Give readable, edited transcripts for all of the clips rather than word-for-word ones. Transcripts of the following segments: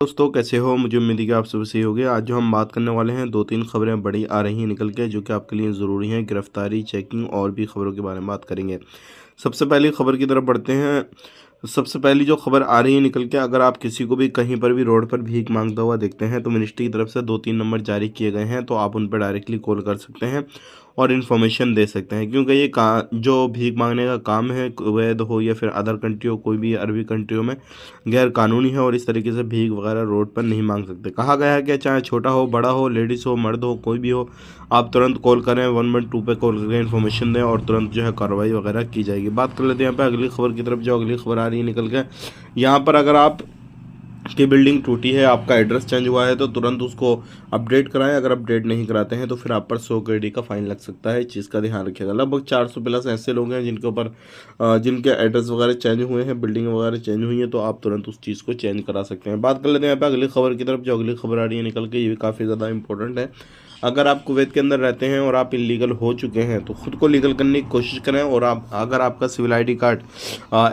दोस्तों कैसे हो। मुझे उम्मीद है कि आप सब सही होंगे। आज जो हम बात करने वाले हैं, दो तीन खबरें बड़ी आ रही हैं निकल के, जो कि आपके लिए ज़रूरी हैं। गिरफ्तारी, चेकिंग और भी खबरों के बारे में बात करेंगे। सबसे पहली खबर की तरफ बढ़ते हैं। सबसे पहली जो खबर आ रही है निकल के, अगर आप किसी को भी कहीं पर भी रोड पर भीख मांगता हुआ देखते हैं तो मिनिस्ट्री की तरफ से दो तीन नंबर जारी किए गए हैं, तो आप उन पर डायरेक्टली कॉल कर सकते हैं और इन्फॉर्मेशन दे सकते हैं। क्योंकि ये जो भीख मांगने का काम है, कुवैत हो या फिर अदर कंट्री हो, कोई भी अरबी कंट्रियों में गैर कानूनी है और इस तरीके से भीख वगैरह रोड पर नहीं मांग सकते। कहा गया है कि चाहे छोटा हो, बड़ा हो, लेडीज़ हो, मर्द हो, कोई भी हो, आप तुरंत कॉल करें, 112 पे कॉल करके इन्फॉर्मेशन दें और तुरंत जो है कार्रवाई वगैरह की जाएगी। बात कर लेते हैं यहाँ पे अगली खबर की तरफ। जो अगली खबर आ रही है निकल के, यहाँ पर अगर आप की बिल्डिंग टूटी है, आपका एड्रेस चेंज हुआ है, तो तुरंत उसको अपडेट कराएं। अगर अपडेट नहीं कराते हैं तो फिर आप पर 100 KD का फाइन लग सकता है। इस चीज़ का ध्यान रखिएगा। लगभग 400 प्लस ऐसे लोग हैं जिनके ऊपर जिनके एड्रेस वगैरह चेंज हुए हैं, बिल्डिंग वगैरह चेंज हुई है, तो आप तुरंत उस चीज़ को चेंज करा सकते हैं। बात कर लेते हैं यहाँ पे अगली खबर की तरफ। जो अगली खबर आ रही है निकल के, ये भी काफ़ी ज़्यादा इंपॉर्टेंट है। अगर आप कुवैत के अंदर रहते हैं और आप इलीगल हो चुके हैं तो खुद को लीगल करने की कोशिश करें। और आप अगर आपका सिविल ID कार्ड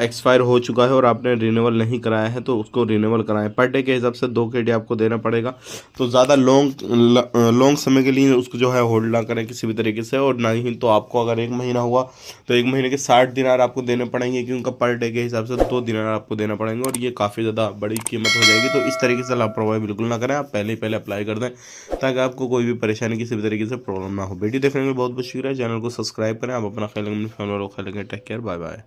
एक्सपायर हो चुका है और आपने रिन्यूअल नहीं कराया है तो उसको रिन्यूअल कराएं। पर डे के हिसाब से 2 KD आपको देना पड़ेगा। तो ज़्यादा लॉन्ग समय के लिए उसको जो है होल्ड ना करें किसी भी तरीके से। और ना ही तो आपको अगर 1 महीना हुआ तो 1 महीने के 60 दिनार आपको देने पड़ेंगे, क्योंकि उनका पर डे के हिसाब से 2 दिनार आपको देना पड़ेंगे और ये काफ़ी ज़्यादा बड़ी कीमत हो जाएगी। तो इस तरीके से लापरवाही बिल्कुल ना करें, आप पहले ही पहले अप्लाई कर दें ताकि आपको कोई भी परेशानी किसी भी तरीके से प्रॉब्लम ना हो। वीडियो देखने के लिए बहुत बहुत शुक्रिया। चैनल को सब्सक्राइब करें। आप अपना ख्याल रखें, अपनी फैमिली वालों का ख्याल रखें। Take care, bye bye.